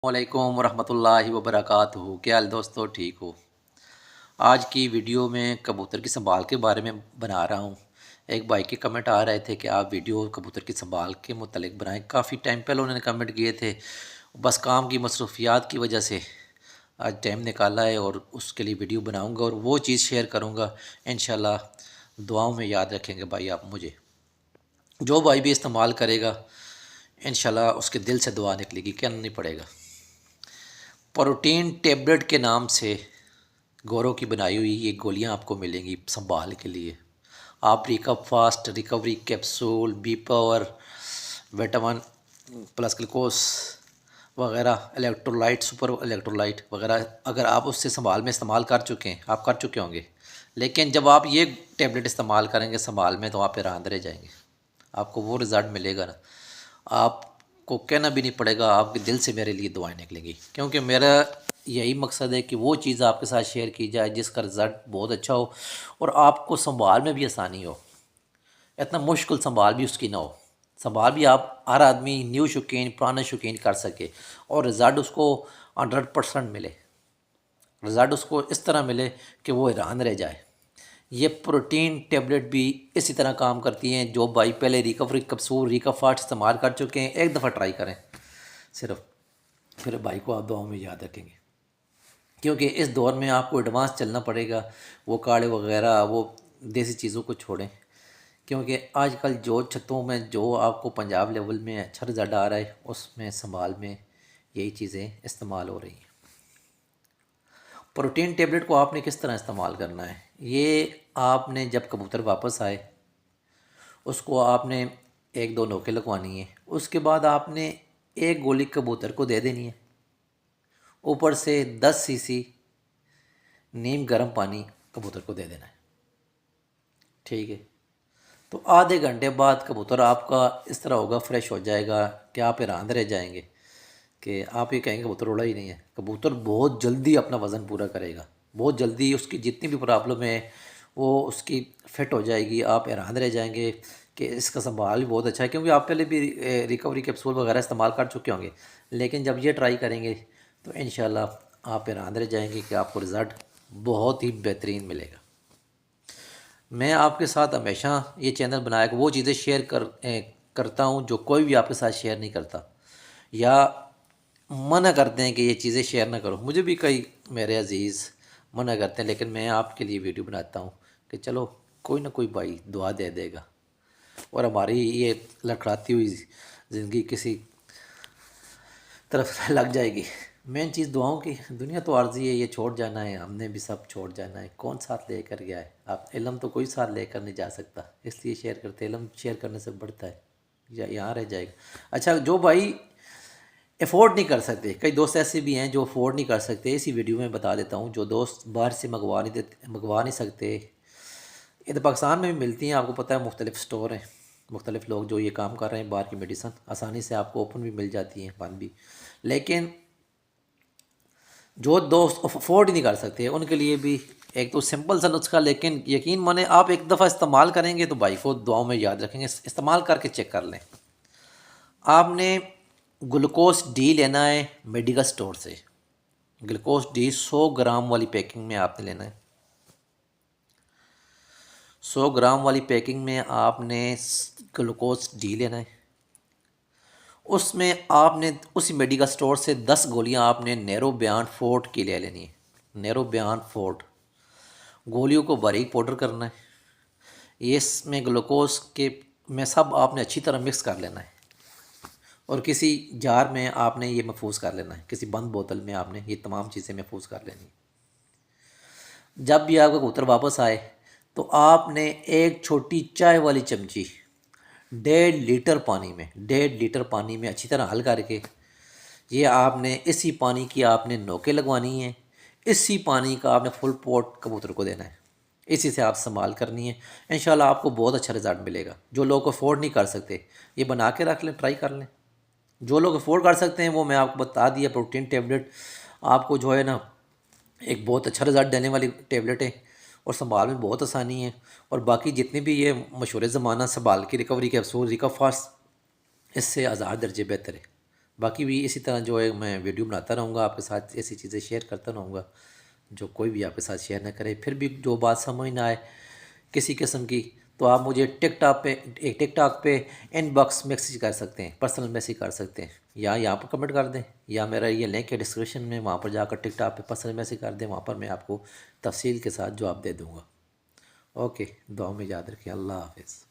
وعلیکم ورحمۃ اللہ وبرکاتہ۔ کیا حال دوستو، ٹھیک ہو؟ آج کی ویڈیو میں کبوتر کی سنبھال کے بارے میں بنا رہا ہوں۔ ایک بھائی کے کمنٹ آ رہے تھے کہ آپ ویڈیو کبوتر کی سنبھال کے متعلق بنائیں، کافی ٹائم پہلے انہوں نے کمنٹ کیے تھے، بس کام کی مصروفیات کی وجہ سے آج ٹائم نکالا ہے اور اس کے لیے ویڈیو بناؤں گا اور وہ چیز شیئر کروں گا۔ انشاءاللہ دعاؤں میں یاد رکھیں گے بھائی آپ مجھے، جو بھائی بھی استعمال کرے گا انشاءاللہ اس کے دل سے دعا نکلے گی، کہنا نہیں پڑے گا۔ پروٹین ٹیبلٹ کے نام سے گورو کی بنائی ہوئی یہ گولیاں آپ کو ملیں گی سنبھال کے لیے۔ آپ recap fast, recovery capsule, B power, vitamin plus glucose وغیرہ، الیکٹرولائٹ، سپر الیکٹرولائٹ وغیرہ اگر آپ اس سے سنبھال میں استعمال کر چکے ہیں، آپ کر چکے ہوں گے، لیکن جب آپ یہ ٹیبلٹ استعمال کریں گے سنبھال میں تو آپ حیران رہ جائیں گے۔ آپ کو وہ رزلٹ ملے گا نا، آپ کو کہنا بھی نہیں پڑے گا، آپ کے دل سے میرے لیے دعائیں نکلیں گی، کیونکہ میرا یہی مقصد ہے کہ وہ چیز آپ کے ساتھ شیئر کی جائے جس کا رزلٹ بہت اچھا ہو اور آپ کو سنبھال میں بھی آسانی ہو، اتنا مشکل سنبھال بھی اس کی نہ ہو، سنبھال بھی آپ ہر آدمی نیو شوقین پرانا شوقین کر سکے اور رزلٹ اس کو 100% ملے، رزلٹ اس کو اس طرح ملے کہ وہ حیران رہ جائے۔ یہ پروٹین ٹیبلٹ بھی اسی طرح کام کرتی ہیں۔ جو بھائی پہلے ریکوری کپسول، ریکپ فاسٹ استعمال کر چکے ہیں، ایک دفعہ ٹرائی کریں صرف، پھر بھائی کو آپ دعاؤں میں یاد رکھیں گے، کیونکہ اس دور میں آپ کو ایڈوانس چلنا پڑے گا، وہ کاڑے وغیرہ وہ دیسی چیزوں کو چھوڑیں، کیونکہ آج کل جو چھتوں میں جو آپ کو پنجاب لیول میں اچھا رزلٹ آ رہا ہے اس میں سنبھال میں یہی چیزیں استعمال ہو رہی ہیں۔ پروٹین ٹیبلٹ کو آپ نے کس طرح استعمال کرنا ہے؟ یہ آپ نے جب کبوتر واپس آئے اس کو آپ نے ایک دو نوکے لگوانی ہیں، اس کے بعد آپ نے ایک گولی کبوتر کو دے دینی ہے، اوپر سے 10 cc نیم گرم پانی کبوتر کو دے دینا ہے، ٹھیک ہے؟ تو آدھے گھنٹے بعد کبوتر آپ کا اس طرح ہوگا، فریش ہو جائے گا کہ آپ حیران رہ جائیں گے کہ آپ یہ کہیں گے کبوتر اڑا ہی نہیں ہے۔ کبوتر بہت جلدی اپنا وزن پورا کرے گا، بہت جلدی اس کی جتنی بھی پرابلم ہے وہ اس کی فٹ ہو جائے گی، آپ حیران رہ جائیں گے کہ اس کا سنبھال بھی بہت اچھا ہے، کیونکہ آپ پہلے بھی ریکوری کیپسول وغیرہ استعمال کر چکے ہوں گے، لیکن جب یہ ٹرائی کریں گے تو انشاءاللہ آپ حیران رہ جائیں گے کہ آپ کو رزلٹ بہت ہی بہترین ملے گا۔ میں آپ کے ساتھ ہمیشہ یہ چینل بنایا کہ وہ چیزیں شیئر کرتا ہوں جو کوئی بھی آپ کے ساتھ شیئر نہیں کرتا، یا منع کرتے ہیں کہ یہ چیزیں شیئر نہ کرو، مجھے بھی کئی میرے عزیز منع کرتے ہیں، لیکن میں آپ کے لیے ویڈیو بناتا ہوں کہ چلو کوئی نہ کوئی بھائی دعا دے دے گا اور ہماری یہ لڑکھڑاتی ہوئی زندگی کسی طرف لگ جائے گی۔ مین چیز دعاؤں کی، دنیا تو عارضی ہے، یہ چھوڑ جانا ہے، ہم نے بھی سب چھوڑ جانا ہے، کون ساتھ لے کر گیا ہے؟ آپ علم تو کوئی ساتھ لے کر نہیں جا سکتا، اس لیے شیئر کرتے، علم شیئر کرنے سے بڑھتا ہے، یا یہاں رہ جائے گا۔ اچھا، جو بھائی افورڈ نہیں کر سکتے، کئی دوست ایسے بھی ہیں جو افورڈ نہیں کر سکتے، اسی ویڈیو میں بتا دیتا ہوں، جو دوست باہر سے منگوا نہیں سکتے، ادھر پاکستان میں بھی ملتی ہیں، آپ کو پتہ ہے مختلف سٹور ہیں، مختلف لوگ جو یہ کام کر رہے ہیں، باہر کی میڈیسن آسانی سے آپ کو اوپن بھی مل جاتی ہیں، بند بھی، لیکن جو دوست افورڈ ہی نہیں کر سکتے ان کے لیے بھی ایک تو سمپل سا نسخہ، لیکن یقین مانیں آپ ایک دفعہ استعمال کریں گے تو بھائی کو دعاؤں میں یاد رکھیں گے، استعمال کر کے چیک کر لیں۔ آپ نے گلوکوز ڈی لینا ہے میڈیکل سٹور سے، گلوکوز ڈی 100 گرام والی پیکنگ میں آپ نے لینا ہے، 100 گرام والی پیکنگ میں آپ نے گلوکوز ڈی لینا ہے، اس میں آپ نے اسی میڈیکل سٹور سے 10 گولیاں آپ نے نیرو بیان فورٹ کی لے لینی ہے، نیرو بیان فورٹ، گولیوں کو باریک پاؤڈر کرنا ہے، یہ اس میں گلوکوز کے میں سب آپ نے اچھی طرح مکس کر لینا ہے اور کسی جار میں آپ نے یہ محفوظ کر لینا ہے، کسی بند بوتل میں آپ نے یہ تمام چیزیں محفوظ کر لینی ہیں۔ جب بھی آپ کا کبوتر واپس آئے تو آپ نے ایک چھوٹی چائے والی چمچی 1.5 لیٹر پانی میں اچھی طرح حل کر کے یہ آپ نے اسی پانی کی آپ نے نوکیں لگوانی ہیں، اسی پانی کا آپ نے فل پوٹ کبوتر کو دینا ہے، اسی سے آپ سنبھال کرنی ہے، انشاءاللہ آپ کو بہت اچھا رزلٹ ملے گا۔ جو لوگ افورڈ نہیں کر سکتے یہ بنا کے رکھ لیں، ٹرائی کر لیں، جو لوگ افورڈ کر سکتے ہیں وہ میں آپ کو بتا دیا، پروٹین ٹیبلٹ آپ کو جو ہے نا ایک بہت اچھا رزلٹ دینے والی ٹیبلٹ ہے اور سنبھال میں بہت آسانی ہے، اور باقی جتنے بھی یہ مشہور زمانہ سنبھال کی ریکوری کیپسول، ریکپ فاسٹ، اس سے 1000 درجے بہتر ہے، باقی بھی اسی طرح جو ہے میں ویڈیو بناتا رہوں گا آپ کے ساتھ، ایسی چیزیں شیئر کرتا رہوں گا جو کوئی بھی آپ کے ساتھ شیئر نہ کرے. پھر بھی جو بات سمجھ نہ آئے کسی قسم کی تو آپ مجھے ٹک ٹاک پہ ان باکس میسیج کر سکتے ہیں، پرسنل میسیج کر سکتے ہیں، یا یہاں پر کمنٹ کر دیں، یا میرا یہ لنک ہے ڈسکرپشن میں، وہاں پر جا کر ٹک ٹاک پہ پرسنل میسیج کر دیں، وہاں پر میں آپ کو تفصیل کے ساتھ جواب دے دوں گا. اوکے، دعا میں یاد رکھیں. اللہ حافظ.